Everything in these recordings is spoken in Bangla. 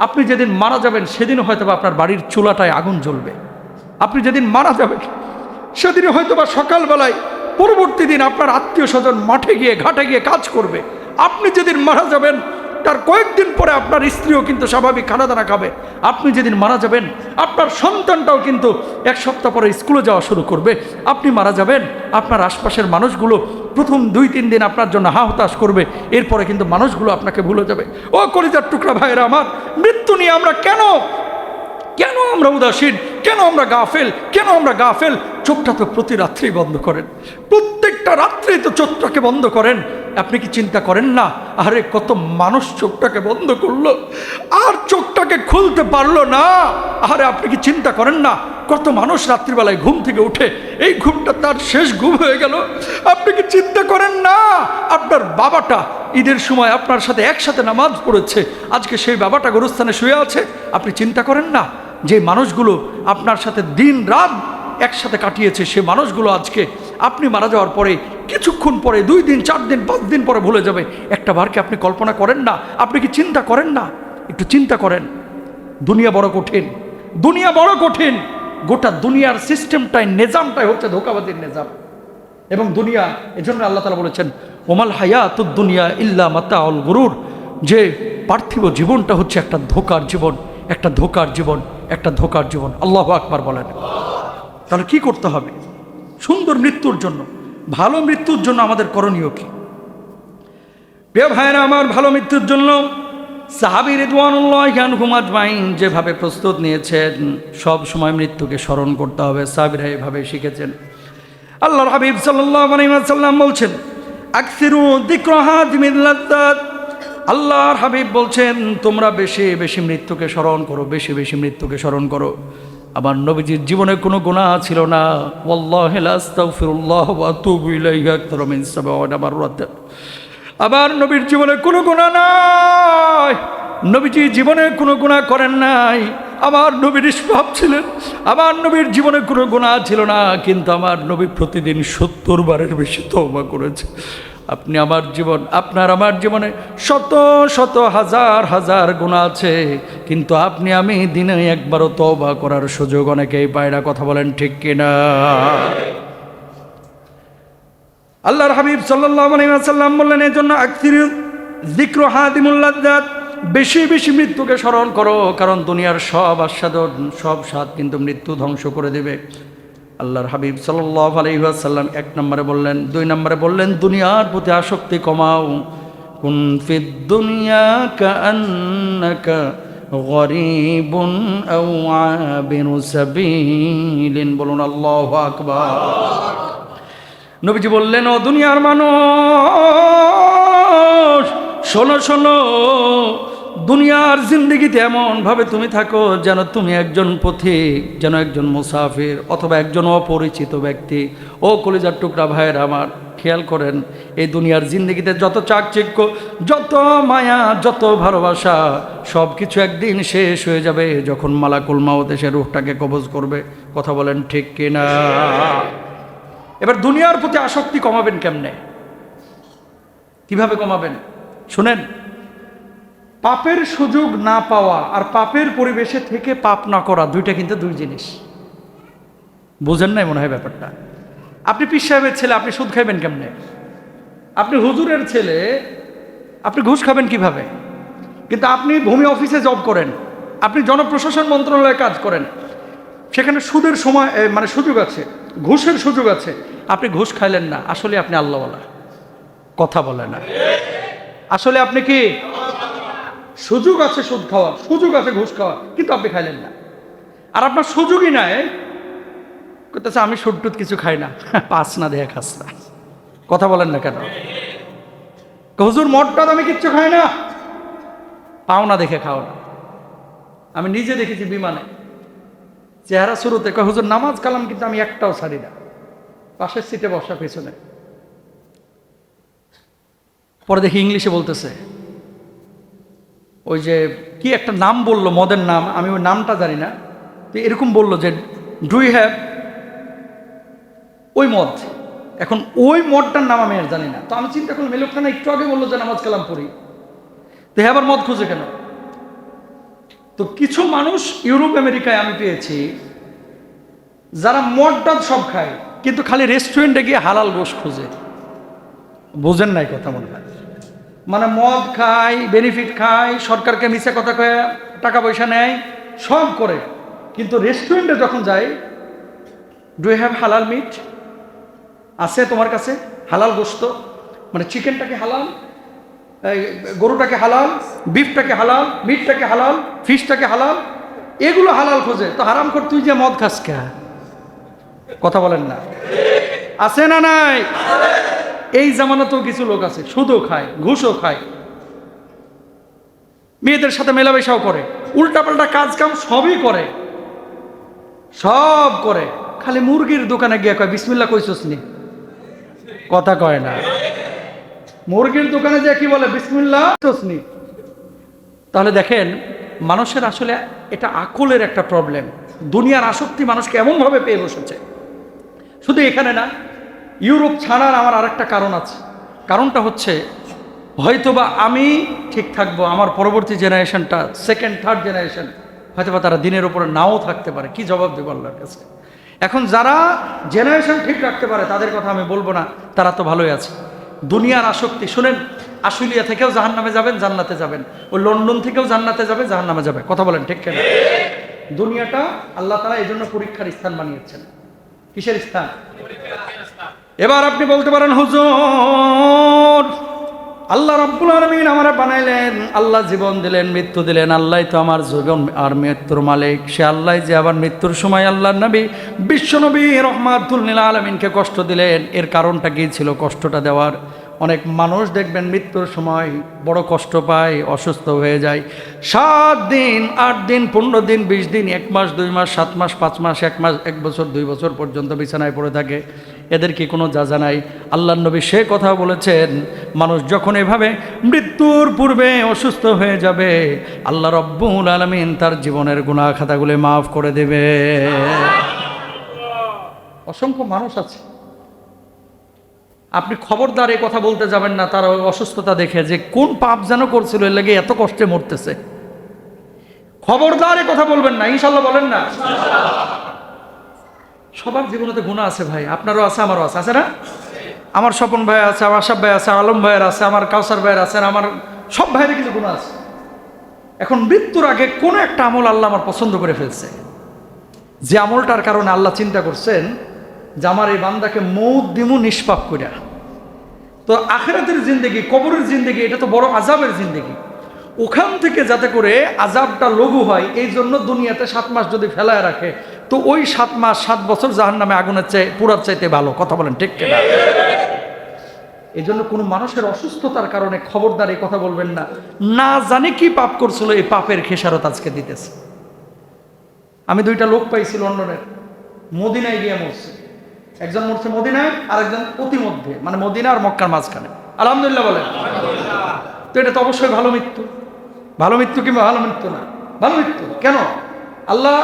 আপনি যেদিন মারা যাবেন সেদিন হয়তো বা আপনার বাড়ির চুলাটায় আগুন জ্বলবে। আপনি যেদিন মারা যাবেন সেদিন হয়তো বা সকালবেলায় পরবর্তী দিন আপনার আত্মীয় স্বজন মাঠে গিয়ে ঘাটে গিয়ে কাজ করবে। আপনি যেদিন মারা যাবেন তার কয়েকদিন পরে আপনার স্ত্রীও কিন্তু স্বাভাবিক খানা দানা খাবে। আপনি যেদিন মারা যাবেন আপনার সন্তানটাও কিন্তু এক সপ্তাহ পরে স্কুলে যাওয়া শুরু করবে। আপনি মারা যাবেন আপনার আশপাশের মানুষগুলো প্রথম 2-3 দিন আপনার জন্য হা হতাশ করবে, এরপরে কিন্তু মানুষগুলো আপনাকে ভুলে যাবে। ও কলিজার টুকরা ভাইয়েরা আমার, মৃত্যু নিয়ে আমরা কেন আমরা উদাসীন, কেন আমরা গাফেল? চোখটা তো প্রতি রাত্রেই বন্ধ করেন, প্রত্যেকটা রাত্রেই তো চোখটাকে বন্ধ করেন। আপনি কি চিন্তা করেন না, আরে কত মানুষ চোখটাকে বন্ধ করলো আর চোখটাকে খুলতে পারলো না? আরে আপনি কি চিন্তা করেন না, কত মানুষ রাত্রিবেলায় ঘুম থেকে উঠে এই ঘুমটা তার শেষ ঘুম হয়ে গেল? আপনি কি চিন্তা করেন না, আপনার বাবাটা ঈদের সময় আপনার সাথে একসাথে নামাজ পড়েছে, আজকে সেই বাবাটা গোরস্থানে শুয়ে আছে? আপনি চিন্তা করেন না যে মানুষগুলো আপনার সাথে দিন রাত একসাথে কাটিয়েছে, সে মানুষগুলো আজকে আপনি মারা যাওয়ার পরে কিছুক্ষণ পরে 2 দিন 4 দিন 5 দিন পরে ভুলে যাবে? একটা বারকে আপনি কল্পনা করেন না? আপনি কি চিন্তা করেন না? একটু চিন্তা করেন। দুনিয়া বড় কঠিন, গোটা দুনিয়ার সিস্টেমটাই, নিজামটাই হচ্ছে ধোঁকাবাজির নিজাম। এবং দুনিয়া, এজন্য আল্লাহ তাআলা বলেছেন ওমাল হায়াতুদ দুনিয়া ইল্লা মাতাউল গুরুর, যে পার্থিব জীবনটা হচ্ছে একটা ধোঁকার জীবন। আল্লাহু আকবার বলেন। তাহলে কি করতে হবে সুন্দর মৃত্যুর জন্য, ভালো মৃত্যুর জন্য আমাদের করণীয় কি? প্রিয় ভাইরা আমার, ভালো মৃত্যুর জন্য সাহাবী রিদওয়ানুল্লাহি আনহুম আজমাইন যেভাবে প্রস্তুত নিয়েছেন, সব সময় মৃত্যুকে স্মরণ করতে হবে। সাহাবীরা এভাবে শিখেছেন। আল্লাহর হাবিব সাল্লাল্লাহু আলাইহি ওয়াসাল্লাম বলছেন আকসিরু যিকরা হাদিমিল লাযযাত। আল্লাহর হাবিব বলছেন তোমরা বেশি বেশি মৃত্যুকে স্মরণ করো। আমার নবীজির জীবনে কোনো গুনাহ ছিল না। ওয়াল্লাহি লা আস্তাগফিরুল্লাহ ওয়া আতুবু ইলাইহি আকতার মিন 70 মাররাত। আমার নবীর জীবনে কোনো গুনাহ নাই, নবীজি জীবনে কোনো গুনাহ করেন নাই। আমার নবী নিষ্পাপ ছিলেন, আমার নবীর জীবনে কোনো গুনাহ ছিল না, কিন্তু আমার নবী প্রতিদিন 70 বারের বেশি তওবা করেছে। আপনি আমার জীবন, আপনার আমার জীবনে শত শত হাজার হাজার গুনাহ আছে, কিন্তু আপনি আমি দিনে একবারও তওবা করার সুযোগ অনেকেই পায় না। কথা বলেন ঠিক কিনা? আল্লাহর হাবিব সাল্লাল্লাহু আলাইহি ওয়াসাল্লাম বললেন এজন্য আকসিরু যিকরু হাদিমুল লাযযাত, বেশি বেশি মৃত্যুকে স্মরণ করো, কারণ দুনিয়ার সব আস্বাদন, সব স্বাদ কিন্তু মৃত্যু ধ্বংস করে দেবে। আল্লাহর হাবিব সাল্লাল্লাহু আলাইহি ওয়াসাল্লাম 1 নম্বরে বললেন, 2 নম্বরে বললেন দুনিয়ার প্রতি আসক্তি কমাও। কুন ফিদ দুনিয়া কাআন্নাকা গরীবুন আও আবিরু সাবিলিন। বলুন আল্লাহু আকবার। নবীজি বললেন ও দুনিয়ার মানুষ, শোনো, দুনিয়ার জিন্দেগিতে এমনভাবে তুমি থাকো যেন তুমি একজন পথিক, যেন একজন মুসাফির, অথবা একজন অপরিচিত ব্যক্তি। ও কলিজার টুকরা ভাইয়ের আমার, খেয়াল করেন এই দুনিয়ার জিন্দেগিতে যত চাকচিক্য, যত মায়া, যত ভালোবাসা, সব কিছু একদিন শেষ হয়ে যাবে যখন মালাকুল মাউত এসে রূহটাকে কবজ করবে। কথা বলেন ঠিক কিনা? এবার দুনিয়ার প্রতি আসক্তি কমাবেন কেমনে, কিভাবে কমাবেন? শুনেন, পাপের সুযোগ না পাওয়া আর পাপের পরিবেশে থেকে পাপ না করা, দুইটা কিন্তু দুই জিনিস। বুঝেন নাই মনে হয় ব্যাপারটা। আপনি পীর সাহেবের ছেলে, আপনি সুদ খাইবেন কেমনে? আপনি হুজুরের ছেলে, আপনি ঘুষ খাবেন কিভাবে? কিন্তু আপনি ভূমি অফিসে জব করেন, আপনি জনপ্রশাসন মন্ত্রণালয়ে কাজ করেন, সেখানে সুদের সময় মানে সুযোগ আছে, ঘুষের সুযোগ আছে, আপনি ঘুষ খাইলেন না, আসলে আপনি আল্লাহওয়ালা। কথা বলে না, আসলে আপনি কি? সুযোগ আছে সুদ খাওয়া, সুযোগ আছে ঘুষ খাওয়া, কিন্তু আপনি খাইলেন না। আর আপনার সুযোগই নাই, করতেছে আমি সুদ টুদ কিছু খাই না, পাস না দেয়া খাস না। কথা বলেন না কেন? হুজুর মদটা আমি কিচ্ছু খাই না, পাও না দেখে খাও না। আমি নিজে দেখেছি বিমানে, চেহারা শুরুতে কয় হুজুর নামাজ কালাম কিন্তু আমি একটাও ছাড়ি না, পাশের সিটে বসা পেছনে। পরে দেখি ইংলিশে বলতেছে, ওই যে কি একটা নাম বললো, মদের নাম, আমি ওই নামটা জানি না, তো এরকম বললো যে ডু ইউ হ্যাভ ওই মদ। এখন ওই মদটার নাম আমি আর জানি না। তো আমি চিন্তা করলাম এই লোকটা না একটু আগে বললো যে নামাজ কালাম পড়ি, তো আবার মদ খুঁজে কেন? তো কিছু মানুষ ইউরোপ আমেরিকায় আমি পেয়েছি যারা মদ সব খায়, কিন্তু খালি রেস্টুরেন্টে গিয়ে হালাল গোশত খোঁজে। বোঝেন নাই কথা মনে হয়? মানে মদ খায়, বেনিফিট খায়, সরকারকে মিছে কথা কয়ে টাকা পয়সা নেয়, সব করে, কিন্তু রেস্টুরেন্টে যখন যায়, ডু ইউ হ্যাভ হালাল মিট? আছে তোমার কাছে হালাল গোশত? মানে চিকেনটাকে হালাল, গরুটাকে হালাল, বিফটাকে হালাল, মিটটাকে হালাল, ফিশটাকে হালাল, এগুলো হালাল খোঁজে। তো হারাম কর তুই যে মদ খাস কে? কথা বলেন না? আছে না নাই? এই জামানাতেও কিছু লোক আছে সুদও খায়, ঘুষও খায়, মেয়েদের সাথে মেলামেশাও করে, উল্টাপাল্টা কাজ কাম সবই করে, সব করে, খালি মুরগির দোকানে গিয়ে কয় বিসমিল্লাহ কইছস নি? কথা কয় না। মুরগির দোকানে যে কি বলে বিসমিল্লাহ কইছস নি? তাহলে দেখেন মানুষের আসলে এটা আকলের একটা প্রবলেম। দুনিয়ার আসক্তি মানুষকে এমনভাবে পেয়ে বসেছে। শুধু এখানে না, ইউরোপ ছাড়ার আমার আরেকটা কারণ আছে। কারণটা হচ্ছে হয়তোবা আমি ঠিক থাকবো, আমার পরবর্তী জেনারেশনটা, সেকেন্ড থার্ড জেনারেশন, হয়তোবা তারা দিনের উপরে নাও থাকতে পারে। কি জবাব দেবো আল্লাহর কাছে? এখন যারা জেনারেশন ঠিক রাখতে পারে তাদের কথা আমি বলবো না, তারা তো ভালোই আছে। দুনিয়ার আসক্তি শুনেন, আশুলিয়া থেকেও জাহান্নামে যাবেন, জান্নাতে যাবেন। ওই লন্ডন থেকেও জান্নাতে যাবে, জাহান্নামে যাবে। কথা বলেন ঠিক কেন? দুনিয়াটা আল্লাহ তাআলা এই জন্য পরীক্ষার স্থান বানিয়েছেন। কিসের স্থান? এবার আপনি বলতে পারেন হুজুর, আল্লাহ রাব্বুল আলামিন আমারে বানাইলেন, আল্লাহ জীবন দিলেন, মৃত্যু দিলেন, আল্লাহই তো আমার জীবন আর মৃত্যুর মালিক। সে আল্লাহ যে আবার মৃত্যুর সময় আল্লাহর নবী বিশ্বনবী রাহমাতুল লিল আলামিনকে কষ্ট দিলেন। এর কারণটা কি ছিল কষ্টটা দেওয়ার? অনেক মানুষ দেখবেন মৃত্যুর সময় বড় কষ্ট পায়, অসুস্থ হয়ে যায়। 7 দিন, 8 দিন, 15 দিন, 20 দিন, 1 মাস, 2 মাস, 7 মাস, 5 মাস, 1 মাস, 1 বছর, 2 বছর পর্যন্ত বিছানায় পড়ে থাকে। এদের কি কোনো যা নাই? আল্লাহর নবী সে কথা বলেছেন, মানুষ যখন এভাবে মৃত্যুর পূর্বে অসুস্থ হয়ে যাবে, আল্লাহ রাব্বুল আলামিন তার জীবনের গুনাহ খাতাগুলো মাফ করে দেবে। অসংখ্য মানুষ আছে, আপনি খবরদার এই কথা বলতে যাবেন না তার অসুস্থতা দেখে যে কোন পাপ যেন করছিল এর লাগে এত কষ্টে মরতেছে। খবরদার এই কথা বলবেন না, ইনশাল্লাহ বলেন না। সবার জীবনে তো গুনাহ আছে ভাই, আপনারও আছে, আমারও আছে, আছে না? আমার স্বপন ভাই আছে, আমার আশাফ ভাই আছে, আলম ভাইয়ের আছে, আমার কাউসার ভাইয়ের আছে, আমার সব ভাইয়ের কিন্তু গুনাহ আছে। এখন মৃত্যুর আগে কোন একটা আমল আল্লাহ আমার পছন্দ করে ফেলছে, যে আমলটার কারণে আল্লাহ চিন্তা করছেন যে আমার এই বান্দাকে মৌত দিমু নিষ্পাপ কইরা। তো আখিরাতের জিন্দেগি, কবরের জিন্দেগি, এটা তো বড় আযাবের জিন্দেগি। ওখান থেকে যাতে করে আযাবটা লঘু হয়, এই জন্য দুনিয়াতে 7 মাস যদি ফেলায় রাখে, তো ওই 7 মাস 7 বছর জাহান্নামে আগুনের চেয়ে পুরার চাইতে ভালো। কথা বলেন ঠিক কিনা? এই জন্য কোনো মানুষের অসুস্থতার কারণে খবরদার এই কথা বলবেন না, না জানি কি পাপ করছিল, এই পাপের খেসারত আজকে দিতেছে। আমি 2টা লোক পাইছি লন্ডনের, মদিনায় গিয়ে মরছে। একজন মরছে মদিনায়, আর একজন প্রতিমধ্যে, মানে মদিনা আর মক্কার মাঝখানে। আলহামদুলিল্লাহ বলেন। তো এটা তো অবশ্যই ভালো মৃত্যু। ভালো মৃত্যু কিংবা ভালো মৃত্যু না, ভালো মৃত্যু। কেন? আল্লাহ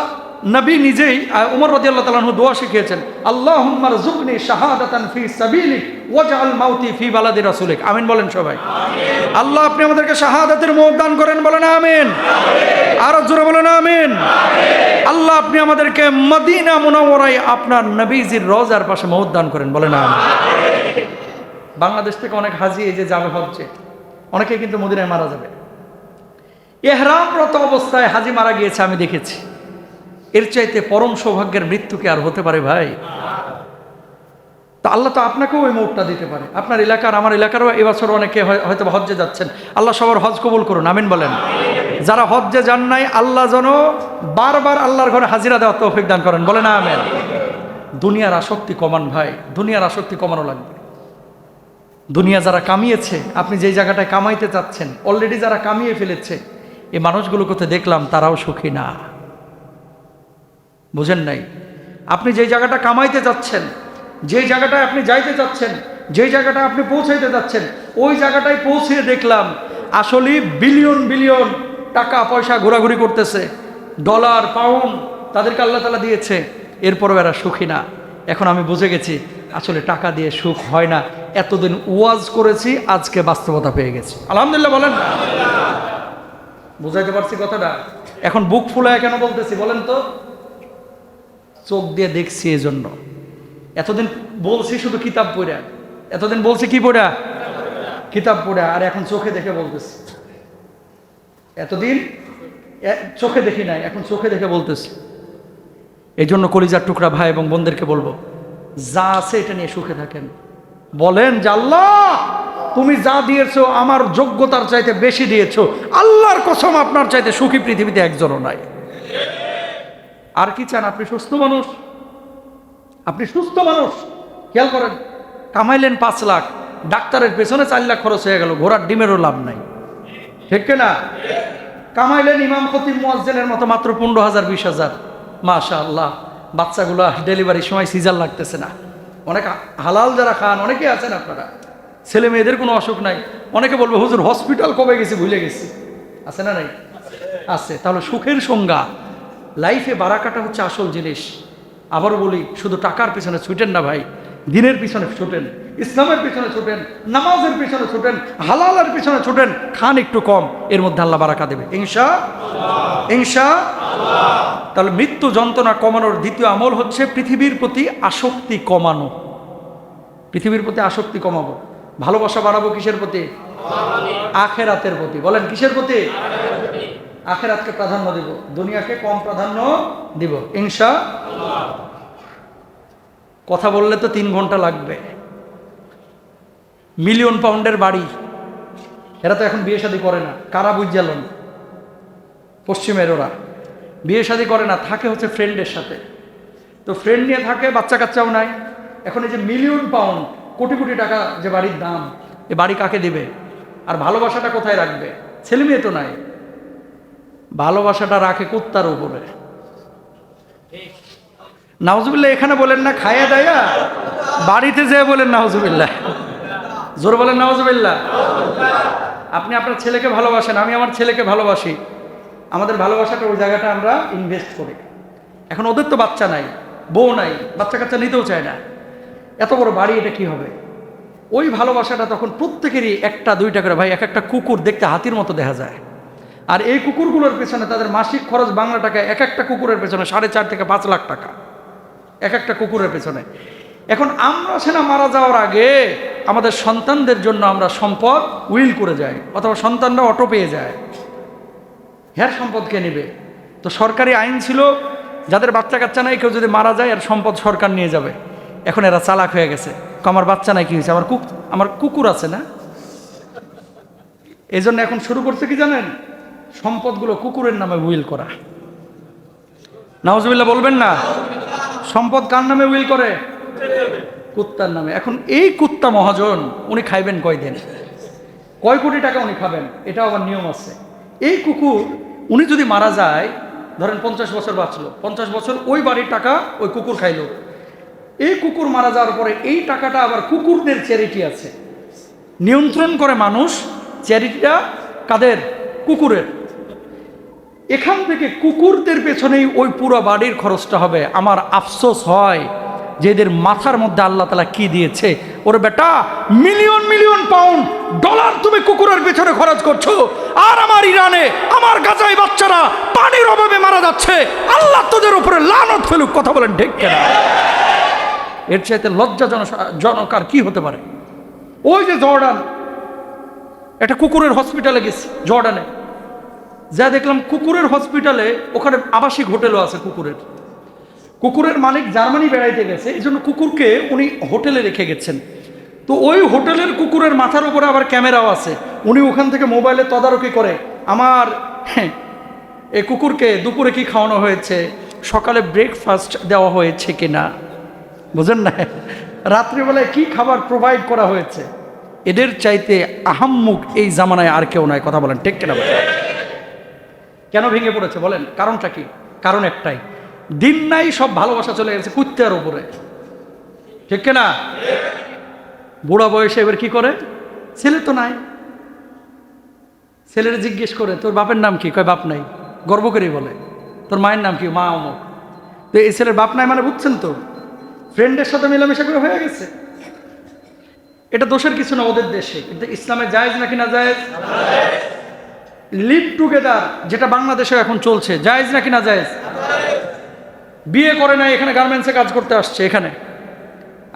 নবী নিজেই উমর রাদিয়াল্লাহু তাআলা আনহু দোয়া শিখিয়েছেন, আল্লাহুম্মা রযুকনি শাহাদাতান ফি সাবিলিক ওয়াজআল মাউতি ফি বালাদি রাসূলিক। আমিন বলেন সবাই। আমিন। আল্লাহ আপনি আমাদেরকে শাহাদাতের মওত দান করেন, বলেন আমিন। আর জোরে বলেন আমিন। আল্লাহ আপনি আমাদেরকে মদিনা মুনাওয়ারায় আপনার নবীজির রওজার পাশে মওত দান করেন, বলেন আমিন। বাংলাদেশ থেকে অনেক হাজি এই যে যাবে হজ্জে, অনেকে কিন্তু মদিনায় মারা যাবে। ইহরামরত অবস্থায় হাজি মারা গিয়েছে, আমি দেখেছি। এর চাইতে পরম সৌভাগ্যের মৃত্যু কি আর হতে পারে ভাই? তো আল্লাহ তো আপনাকেও ওই মৌতটা দিতে পারে। আপনার এলাকার, আমার এলাকারও এবছর অনেকে হয়তো হজ্জে যাচ্ছেন। আল্লাহ সবার হজ কবুল করুন, আমিন বলেন। যারা হজ্জে যান নাই, আল্লাহ যেন বারবার আল্লাহর ঘরে হাজিরা দেওয়ার তৌফিক দান করেন, বলেন আমিন। দুনিয়ার আসক্তি কমান ভাই, দুনিয়ার আসক্তি কমানো লাগবে। দুনিয়া যারা কামিয়েছে, আপনি যেই জায়গাটায় কামাইতে চাচ্ছেন, অলরেডি যারা কামিয়ে ফেলেছে, এই মানুষগুলোকে তো দেখলাম তারাও সুখী না। বুঝেন নাই? আপনি যেই জায়গাটা কামাইতে যাচ্ছেন, যেই জায়গাটায় আপনি যাইতে যাচ্ছেন, যেই জায়গাটা আপনি পৌঁছাইতে যাচ্ছেন, ওই জায়গাটায় পৌঁছে দেখলাম আসলে বিলিয়ন বিলিয়ন টাকা পয়সা ঘোরাঘুরি করতেছে, ডলার পাউন্ড তাদেরকে আল্লাহ তাআলা দিয়েছে, এরপরও এরা সুখী না। এখন আমি বুঝে গেছি আসলে টাকা দিয়ে সুখ হয় না। এতদিন ওয়াজ করেছি, আজকে বাস্তবতা পেয়ে গেছি। আলহামদুলিল্লাহ বলেন। বুঝাইতে পারছি কথাটা? এখন বুক ফুলায় কেন বলতেছি বলেন তো? চোখ দিয়ে দেখছি এজন্য। এতদিন বলছি শুধু কিতাব পড়া, এতদিন বলছি কি পড়া? কিতাব পড়া। আর এখন চোখে দেখে বলতেছি। এতদিন চোখে দেখি নাই, এখন চোখে দেখে বলতেছি। এই জন্য কলিজার টুকরা ভাই এবং বোনদেরকে বলবো, যা আছে এটা নিয়ে সুখে থাকেন। বলেন যে আল্লাহ তুমি যা দিয়েছো আমার যোগ্যতার চাইতে বেশি দিয়েছো, আল্লাহর কসম আপনার চাইতে সুখী পৃথিবীতে একজনও নাই। আর কি চান? আপনি সুস্থ মানুষ, আপনি সুস্থ মানুষ। খেয়াল করেন, কামাইলেন 5 লাখ, ডাক্তারের পেছনে 4 লাখ খরচ হয়ে গেল, ঘোড়ার ডিমেরও লাভ নাই, ঠিক না? কামাইলেন ইমাম খতিব মুয়াজ্জিনের মতো মাত্র 15,000 20,000, মাশাআল্লাহ। বাচ্চাগুলো ডেলিভারির সময় সিজার লাগতেছে না। অনেক হালাল যারা খান অনেকে আছেন আপনারা, ছেলে মেয়েদের কোনো অসুখ নাই। অনেকে বলবে হুজুর হসপিটাল কবে গেছি ভুলে গেছি, আছে না নাই? আছে। তাহলে সুখের সংজ্ঞা, লাইফে বারাকাটা হচ্ছে আসল জিনিস। আবারও বলি, শুধু টাকার পিছনে ছুটেন না ভাই, দিনের পিছনে ছুটেন, ইসলামের পিছনে ছুটেন, নামাজের পিছনে ছুটেন, হালালের পিছনে ছুটেন। খান একটু কম, এর মধ্যে আল্লাহ বারাকা দেবে ইনশাআল্লাহ। তাহলে মৃত্যু যন্ত্রণা কমানোর দ্বিতীয় আমল হচ্ছে পৃথিবীর প্রতি আসক্তি কমানো। পৃথিবীর প্রতি আসক্তি কমাবো। ভালোবাসা বাড়াবো কিসের প্রতি? আখেরাতের প্রতি। বলেন কিসের প্রতি? আখেরাতকে প্রাধান্য দিব, দুনিয়াকে কম প্রাধান্য দিব ইনশাআল্লাহ। কথা বললে তো 3 ঘন্টা লাগবে। মিলিয়ন পাউন্ডের বাড়ি, এরা তো এখন বিয়ে শাদী করে না। কারা বুঝালেন? পশ্চিমের ওরা বিয়ে শাদী করে না, থাকে হচ্ছে ফ্রেন্ডের সাথে। তো ফ্রেন্ড নিয়ে থাকে, বাচ্চা কাচ্চাও নাই। এখন এই যে মিলিয়ন পাউন্ড, কোটি কোটি টাকা যে বাড়ির দাম, এ বাড়ি কাকে দিবে? আর ভালোবাসাটা কোথায় রাখবে? ছেলে মেয়ে তো নাই, ভালোবাসাটা রাখে কুত্তার উপরে। নাউজুবিল্লাহ এখানে বলেন না, খায়া দায়া বাড়িতে যেয়ে বলেন নাউজুবিল্লাহ, জোর বলেন নাউজুবিল্লাহ। আপনি আপনার ছেলেকে ভালোবাসেন, আমি আমার ছেলেকে ভালোবাসি। আমাদের ভালোবাসাটা ওই জায়গাটা আমরা ইনভেস্ট করি। এখন ওদের তো বাচ্চা নাই, বউ নাই, বাচ্চা কাচ্চা নিতেও চায় না, এত বড় বাড়ি, এটা কি হবে? ওই ভালোবাসাটা তখন প্রত্যেকেরই 1টা 2টা করে। ভাই, এক একটা কুকুর দেখতে হাতির মতো দেখা যায়, আর এই কুকুরগুলোর পেছনে তাদের মাসিক খরচ বাংলা টাকায় এক একটা কুকুরের পেছনে 4.5 থেকে 5 লাখ টাকা, এক একটা কুকুরের পেছনে। এখন আমরা সেনা মারা যাওয়ার আগে আমাদের সন্তানদের জন্য আমরা সম্পদ উইল করে যাই, অথবা সন্তানরা অটো পেয়ে যায়। হ্যাঁ, সম্পদ কে নেবে? তো সরকারি আইন ছিল, যাদের বাচ্চা কাচ্চা নাই, কেউ যদি মারা যায় আর সম্পদ সরকার নিয়ে যাবে। এখন এরা চালাক হয়ে গেছে, আমার বাচ্চা নাই, কি হয়েছে? আমার কুকুর আছে না। এই জন্য এখন শুরু করছে কি জানেন? সম্পদগুলো কুকুরের নামে উইল করা। নাউজুবিল্লাহ বলবেন না। সম্পদ কার নামে উইল করে? কুত্তার নামে। এখন এই কুত্তা মহাজন, উনি খাইবেন কয়দিন, কয় কোটি টাকা উনি খাবেন, এটাও আবার নিয়ম আছে। এই কুকুর, উনি যদি মারা যায়, ধরেন 50 বছর বাঁচলো, 50 বছর ওই বাড়ির টাকা ওই কুকুর খাইলো। এই কুকুর মারা যাওয়ার পরে এই টাকাটা আবার কুকুরদের চ্যারিটি আছে, নিয়ন্ত্রণ করে মানুষ। চ্যারিটিটা কাদের? কুকুরের। এখান থেকে কুকুরদের পেছনেই ওই পুরো বাড়ির খরচটা হবে। আমার আফসোস হয় যে এদের মাথার মধ্যে আল্লাহ তাআলা কি দিয়েছে, ওরে বেটা, মিলিয়ন মিলিয়ন পাউন্ড ডলার তুমি কুকুরের পেছনে খরচ করছো, আর আমার ইরানে আমার গাজায় বাচ্চারা পানির অভাবে মারা যাচ্ছে। আল্লাহ তোদের উপরে লানত ফেলুক। কথা বলেন ঠিক কিনা? এর চাইতে লজ্জাজনক আর কি হতে পারে? ওই যে জর্ডান, একটা কুকুরের হসপিটালে গেছি জর্ডানে, যা দেখলাম কুকুরের হসপিটালে, ওখানে আবাসিক হোটেলও আছে কুকুরের। কুকুরের মালিক জার্মানি বেড়াইতে গেছে, এই জন্য কুকুরকে উনি হোটেলে রেখে গেছেন। তো ওই হোটেলের কুকুরের মাথার উপরে আবার ক্যামেরাও আছে, উনি ওখান থেকে মোবাইলে তদারকি করে আমার এই কুকুরকে দুপুরে কি খাওয়ানো হয়েছে, সকালে ব্রেকফাস্ট দেওয়া হয়েছে কিনা, বুঝেন না, রাত্রিবেলায় কি খাবার প্রোভাইড করা হয়েছে। এদের চাইতে আহাম্মুক এই জামানায় আর কেউ নাই। কথা বলেন ঠিক কিনা? কেন ভেঙে পড়েছে বলেন? কারণটা কি? কারণ একটাই, দিন নাই, সব ভালোবাসা চলে গেছে কুত্তার উপরে, ঠিক কিনা? বুড়া বয়সে এবার কি করে? ছেলে তো নাই, ছেলের জিজ্ঞেস করে তোর বাপের নাম কি? কয় বাপ নাই। গর্ব করেই বলে তোর মায়ের নাম কি? মা অমুক। তো এই ছেলের বাপ নাই মানে বুঝছেন তো, ফ্রেন্ডের সাথে মেলামেশা করে হয়ে গেছে। এটা দোষের কিছু না ওদের দেশে, কিন্তু ইসলামে জায়েজ নাকি না জায়েজ? লিভ টুগেদার যেটা বাংলাদেশে এখন চলছে, জায়েজ নাকি না জায়েজ? বিয়ে করে নাই, এখানে গার্মেন্টসে কাজ করতে আসছে, এখানে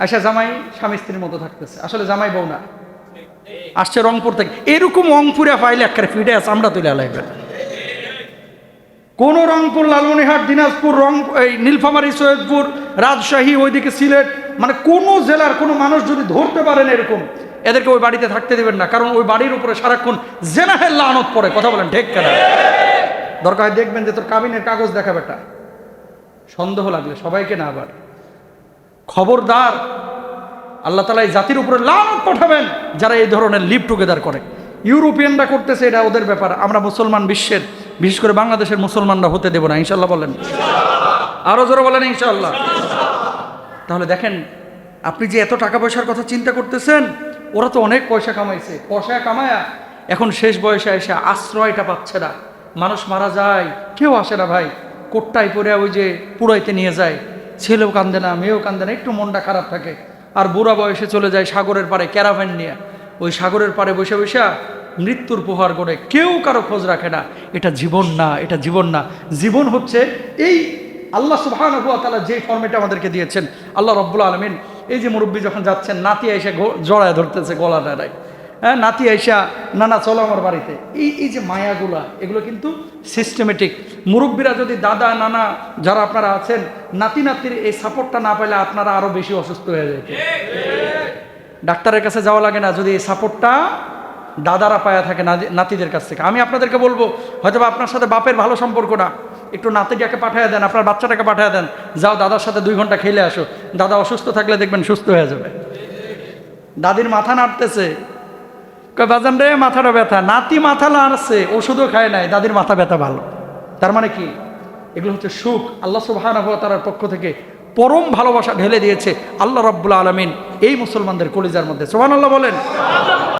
আয়সা জামাই স্বামী স্ত্রীর মতো থাকতেছে, আসলে জামাই বউ না, আসছে রংপুর থেকে। এরকম রংপুরে ফাইলে একটা ফিডে আছে, আমরা তুলে আলাইবেন। কোন রংপুর, লালমনিরহাট, দিনাজপুর, এই নীলফামারী, সৈয়দপুর, রাজশাহী, ওইদিকে সিলেট, মানে কোন জেলার কোনো মানুষ যদি ধরতে পারেন এরকম, এদেরকে ওই বাড়িতে থাকতে দেবেন না, কারণ ওই বাড়ির উপরে সারাক্ষণ জেনাহের লানত পড়ে। কথা বলেন ঠিক কেন? দরকার হয় দেখবেন যে তোর কাবিনের কাগজ দেখা বেটা, সন্দেহ লাগলে সবাইকে না, আবার খবরদার, আল্লাহ তাআলা এই জাতির উপরে লানত পাঠাবেন যারা এই ধরনের লিভ টুগেদার করে। ইউরোপিয়ানরা করতেছে, এটা ওদের ব্যাপার, আমরা মুসলমান বিশ্বের, বিশেষ করে বাংলাদেশের মুসলমানরা হতে দেব না, ইনশাল্লাহ বলেন, আরো জোরে বলেন ইনশাল্লাহ। তাহলে দেখেন, আপনি যে এত টাকা পয়সার কথা চিন্তা করতেছেন, ওরা তো অনেক পয়সা কামাইছে, পয়সা কামায়া এখন শেষ বয়সে এসে আশ্রয়টা পাচ্ছে না। মানুষ মারা যায়, কেউ আসে না ভাই, কোটটাই পরে ওই যে পুড়াইতে নিয়ে যায়, ছেলেও কান্দে না, মেয়েও কান্দে না, একটু মনটা খারাপ থাকে। আর বুড়া বয়সে চলে যায় সাগরের পাড়ে ক্যারাভ্যান নিয়ে, ওই সাগরের পাড়ে বসে বসে মৃত্যুর প্রহার করে, কেউ কারো খোঁজ রাখে না। এটা জীবন না, এটা জীবন না। জীবন হচ্ছে এই আল্লাহ সুবহানাহু ওয়া তাআলা যে ফরম্যাটে আমাদেরকে দিয়েছেন। আল্লাহ রাব্বুল আলামিন, এই যে মুরব্বী যখন যাচ্ছেন, নাতি এসে জড়ায় ধরতেছে গলা দাঁড়ায়, হ্যাঁ, নাতি আইসা নানা চলো আমার বাড়িতে, এই যে মায়াগুলা, এগুলো কিন্তু সিস্টেমেটিক। মুরব্বীরা যদি দাদা নানা যারা আপনারা আছেন, নাতি নাতির এই সাপোর্টটা না পেলে আপনারা আরো বেশি অসুস্থ হয়ে যেত। ডাক্তারের কাছে যাওয়া লাগে না যদি এই সাপোর্টটা দাদারা পায়া থাকে নাতিদের কাছ থেকে। আমি আপনাদেরকে বলবো, হয়তো আপনার সাথে বাপের ভালো সম্পর্ক না, একটু নাতিটাকে পাঠিয়ে দেন, আপনার বাচ্চাটাকে পাঠিয়ে দেন, যাও দাদার সাথে 2 ঘন্টা খেলে আসো। দাদা অসুস্থ থাকলে দেখবেন সুস্থ হয়ে যাবে। দাদির মাথা নাড়তেছে, বাজান রে মাথাটা ব্যথা, নাতি মাথা নাড়ছে, ওষুধও খায় নাই, দাদির মাথা ব্যথা ভালো। তার মানে কি? এগুলো হচ্ছে সুখ। আল্লাহ সুবহানাহু ওয়া তাআলার পক্ষ থেকে পরম ভালোবাসা ঢেলে দিয়েছে আল্লাহ রাব্বুল আলামিন এই মুসলমানদের কলিজার মধ্যে। সুবহানাল্লাহ বলেন।